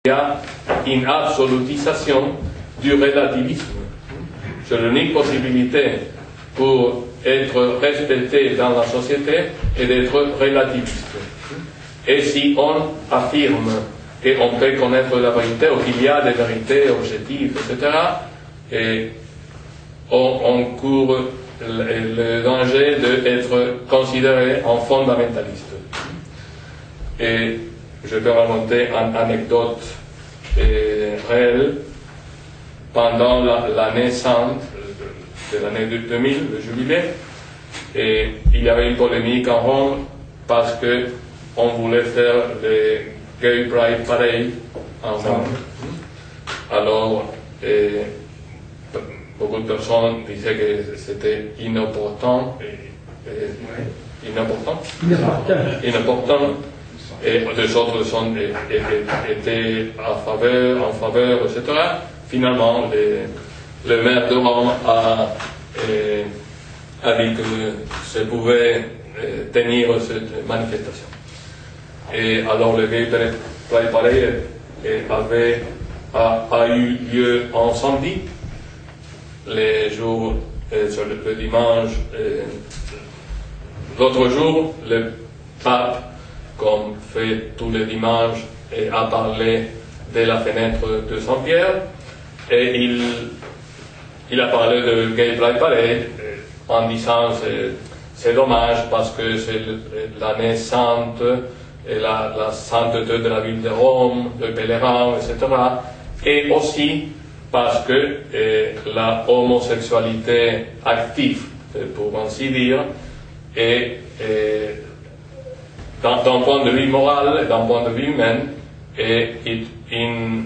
Il y a une absolutisation du relativisme. C'est l'unique possibilité pour être respecté dans la société et d'être relativiste. Et si on affirme qu'on peut connaître la vérité, ou qu'il y a des vérités objectives, etc., et on court le danger d'être considéré en fondamentaliste. Et je vais raconter une anecdote réelle. Pendant l'année 100 de l'année 2000, le jubilé, et il y avait une polémique en Rome parce qu'on voulait faire le Gay Pride Parade en Rome. Alors, beaucoup de personnes disaient que c'était inopportun, et les autres étaient en faveur, etc. Finalement, le maire de Rome a dit que ça pouvait tenir cette manifestation. Et alors le Gay Pride Parade a eu lieu en samedi, les jours, sur le dimanche. L'autre jour, le pape, comme fait tous les dimanches, a parlé de la fenêtre de Saint-Pierre. Et il a parlé de Gay Pride Parade en disant c'est dommage parce que c'est l'année sainte et la sainteté de la ville de Rome, le pèlerin, etc. Et aussi parce que la homosexualité active, pour ainsi dire, est d'un point de vue moral et d'un point de vue humain, est une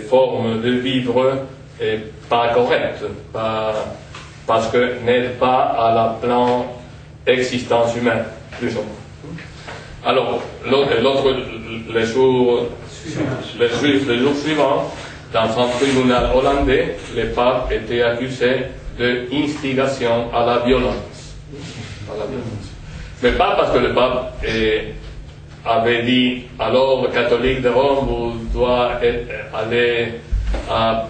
forme de vivre pas correcte, parce que n'aide pas à la plan existence humaine, plus ou moins. Alors, le jour suivant, dans un tribunal hollandais, le pape était accusé d'instigation à la violence. Mais pas parce que le pape avait dit, alors le catholique de Rome, vous doit aller à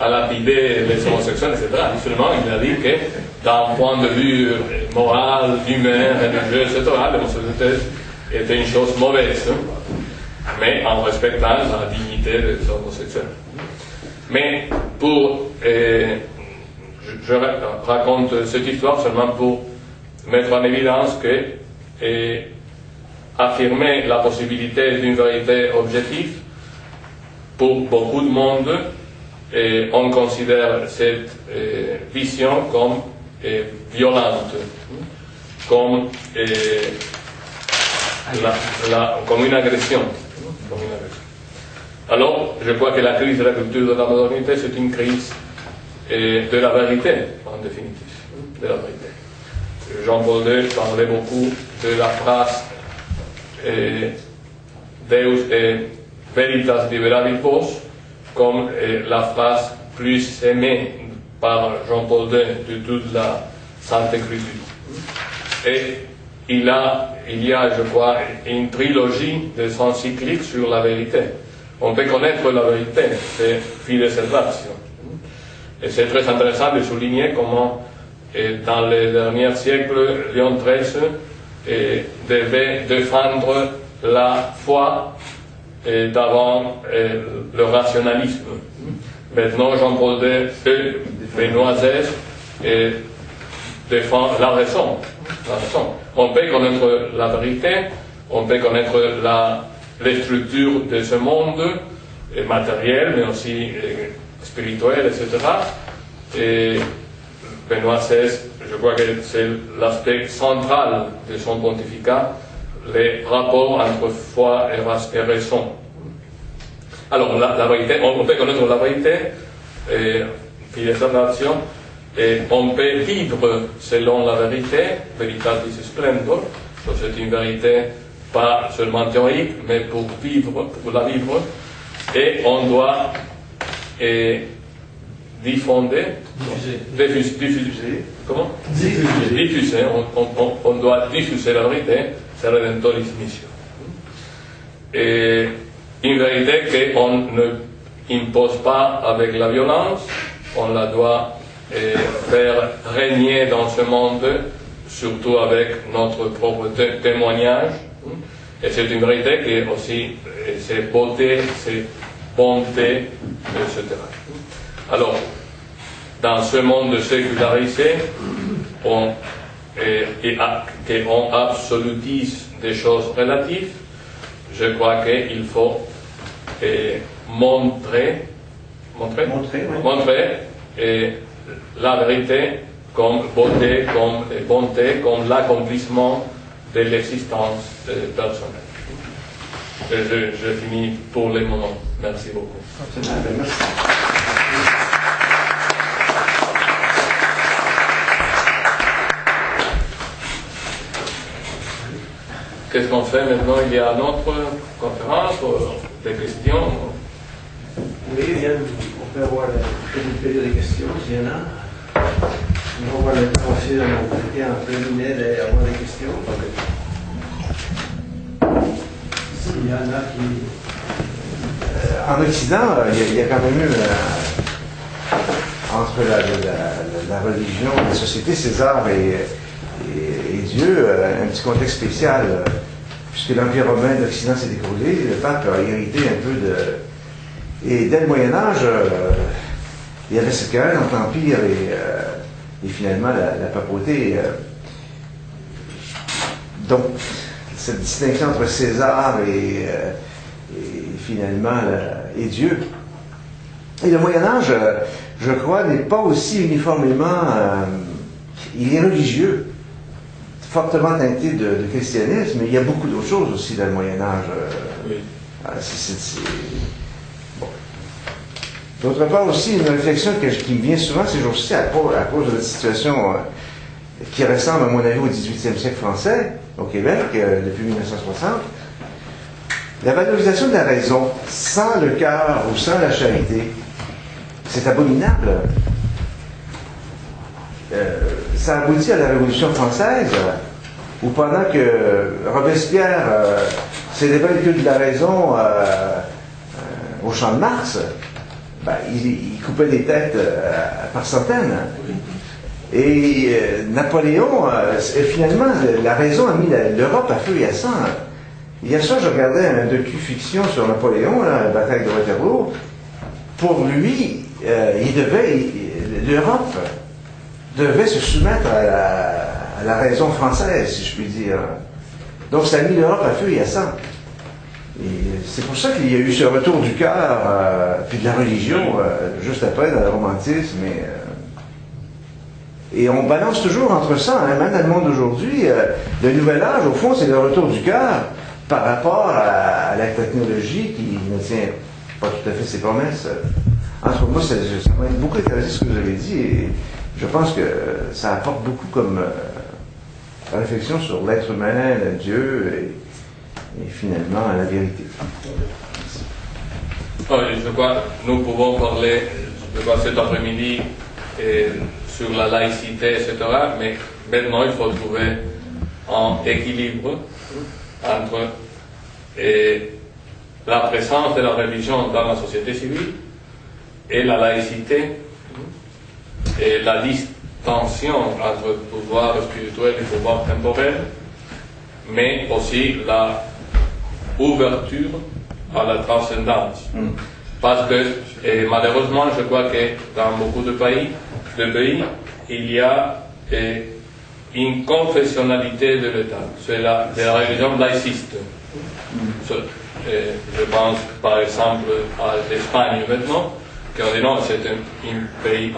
lapider les homosexuels, etc. Seulement, il a dit que, d'un point de vue moral, humain, religieux, etc., l'homosexualité était une chose mauvaise, mais en respectant la dignité des homosexuels. Mais je raconte cette histoire seulement pour mettre en évidence que affirmer la possibilité d'une vérité objective, pour beaucoup de monde, on considère cette vision comme violente, comme une agression. Alors, je crois que la crise de la culture de la modernité, c'est une crise de la vérité, en définitive, de la vérité. Jean-Paul II parlait beaucoup de la phrase Deus et Veritas Liberalibus comme la phrase plus aimée par Jean-Paul II de toute la Sainte Écriture. Et il y a, je crois, une trilogie de encycliques sur la vérité. On peut connaître la vérité, c'est Fides et Ratio. Et c'est très intéressant de souligner comment, dans les derniers siècles, Léon XIII devait défendre la foi d'avant le rationalisme. Maintenant, Jean-Paul II, Benoît XVI, défend la raison. On peut connaître la vérité, on peut connaître les structures de ce monde, matériel, mais aussi spirituel, etc. Et Benoît XVI, je crois que c'est l'aspect central de son pontificat, les rapports entre foi et raison. Alors, la vérité, on peut connaître la vérité, et on peut vivre selon la vérité, veritatis splendor, c'est une vérité pas seulement théorique, mais pour la vivre, et on doit diffuser. Comment diffuser. On doit diffuser la vérité, c'est Redemptoris Missio. Et une vérité qu'on ne impose pas avec la violence, on la doit faire régner dans ce monde, surtout avec notre propre témoignage. Et c'est une vérité qui est aussi, c'est beauté, c'est bonté, etc. Alors, dans ce monde sécularisé, on absolutise des choses relatives, je crois qu'il faut montrer la vérité comme beauté, comme bonté, comme l'accomplissement de l'existence personnelle. Je finis pour le moment. Merci beaucoup. Merci. Qu'est-ce qu'on fait maintenant? Il y a une autre conférence, des questions? Oui, on peut avoir une période de questions, s'il y en a. On va avoir le temps aussi en préliminaire d'avoir des questions. S'il y en a qui... en Occident, il y a quand même eu, entre la religion, la société, César et Dieu, un petit contexte spécial, puisque l'Empire romain d'Occident s'est écroulé, le pape a hérité un peu de... Et dès le Moyen-Âge, il y avait cette querelle entre l'Empire et finalement la papauté. Donc, cette distinction entre César et finalement et Dieu. Et le Moyen-Âge, je crois, n'est pas aussi uniformément... il est religieux, fortement teinté de christianisme, mais il y a beaucoup d'autres choses aussi dans le Moyen-Âge. Oui. Bon. D'autre part aussi, une réflexion qui me vient souvent ces jours-ci à cause de la situation qui ressemble, à mon avis, au XVIIIe siècle français, au Québec, depuis 1960. La valorisation de la raison, sans le cœur ou sans la charité, c'est abominable. Ça aboutit à la Révolution française, où pendant que Robespierre célébrait le culte de la raison au champ de Mars, il coupait des têtes par centaines. Et Napoléon, finalement, la raison a mis l'Europe à feu et à sang. Hier soir, je regardais un docu-fiction sur Napoléon, la bataille de Waterloo. Pour lui, l'Europe devait se soumettre à la raison française, si je puis dire. Donc ça a mis l'Europe à feu et à sang. Et c'est pour ça qu'il y a eu ce retour du cœur, puis de la religion, juste après, dans le romantisme. Et on balance toujours entre ça, hein, même dans le monde d'aujourd'hui. Le nouvel âge, au fond, c'est le retour du cœur par rapport à la technologie qui ne tient pas tout à fait ses promesses. Entre moi, ça m'a beaucoup intéressé ce que vous avez dit, et je pense que ça apporte beaucoup comme réflexion sur l'être humain, Dieu, et finalement la vérité. Je crois que nous pouvons parler, cet après-midi sur la laïcité, etc. Mais maintenant, il faut trouver un équilibre entre la présence de la religion dans la société civile et la laïcité et la distinction entre le pouvoir spirituel et le pouvoir temporel, mais aussi la ouverture à la transcendance. Parce que malheureusement, je crois que dans beaucoup de pays, il y a une confessionnalité de l'État. C'est la religion laïciste. Je pense par exemple à l'Espagne maintenant, qu'on dit non, c'est un pays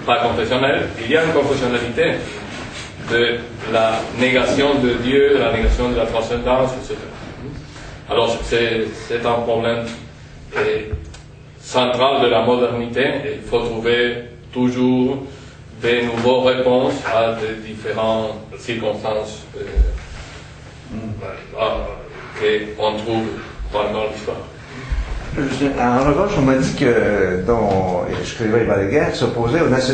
pas confessionnel. Il y a une confessionnalité de la négation de Dieu, la négation de la transcendance, etc. Alors c'est un problème central de la modernité, et il faut trouver toujours des nouvelles réponses à des différentes circonstances qu'on trouve pendant l'histoire. En revanche, on m'a dit que, dont Escrivá y Balaguer s'opposait au nationalisme.